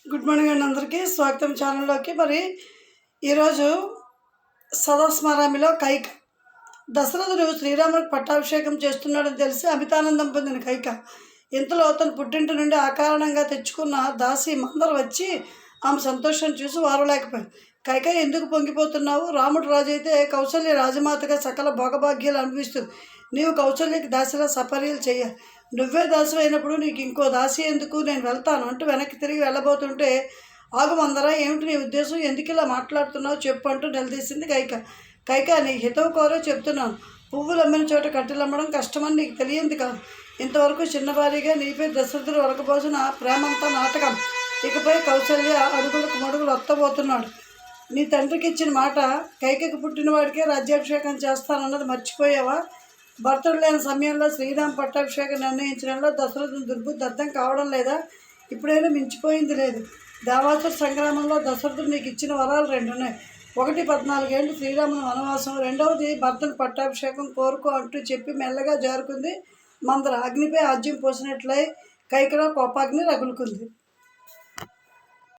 Good morning అండి అందరికీ స్వాగతం ఛానల్లోకి. మరి ఈరోజు సదస్మరామిలో కైక దశరథుడు శ్రీరాముడికి పట్టాభిషేకం చేస్తున్నాడని తెలిసి అమితానందం పొందిన కైక ఇంతలో అతను పుట్టింటి నుండి అకారణంగా తెచ్చుకున్న దాసి మందర వచ్చి ఆమె సంతోషం చూసి వారలేకపోయారు. కైక ఎందుకు పొంగిపోతున్నావు? రాముడు రాజు అయితే కౌసల్య రాజమాతగా సకల భోగభాగ్యాలు అనిపిస్తుంది. నీవు కౌసల్యకి దాసిలా సపర్యలు చేయాలి. నువ్వే దాసి అయినప్పుడు నీకు ఇంకో దాసి ఎందుకు? నేను వెళ్తాను అంటూ వెనక్కి తిరిగి వెళ్ళబోతుంటే, ఆగు మందర, ఏమిటి నీ ఉద్దేశం? ఎందుకు ఇలా మాట్లాడుతున్నావు చెప్పు అంటూ నిలదీసింది కైక. కైక, నీ హితవు కోరే చెప్తున్నాను. పువ్వులు అమ్మిన చోట కట్టెలు అమ్మడం కష్టమని నీకు తెలియంది కాదు. ఇంతవరకు చిన్నవారిగా నీపై దశరథుడు ఒరకబోసిన ప్రేమంతా నాటకం. ఇకపై కౌసల్య అడుగులకు మడుగులు వత్తబోతున్నాడు. నీ తండ్రికి ఇచ్చిన మాట, కైకకు పుట్టినవాడికే రాజ్యాభిషేకం చేస్తానన్నది మర్చిపోయావా? భర్తడు లేని సమయంలో శ్రీరామ్ పట్టాభిషేకం నిర్ణయించడంలో దశరథుని దుర్బుద్ధి అర్థం కావడం లేదా? ఇప్పుడైనా మించిపోయింది లేదు. దేవాసుర సంగ్రామంలో దశరథుడు నీకు ఇచ్చిన వరాలు రెండున్నాయి. ఒకటి 14 ఏళ్ళు శ్రీరాముని వనవాసం, రెండవది భర్తను పట్టాభిషేకం కోరుకో అంటూ చెప్పి మెల్లగా జారుకుంది మందర. అగ్నిపై ఆజ్యం పోసినట్లయి కైకలో కోపాగ్ని రగులుకుంది.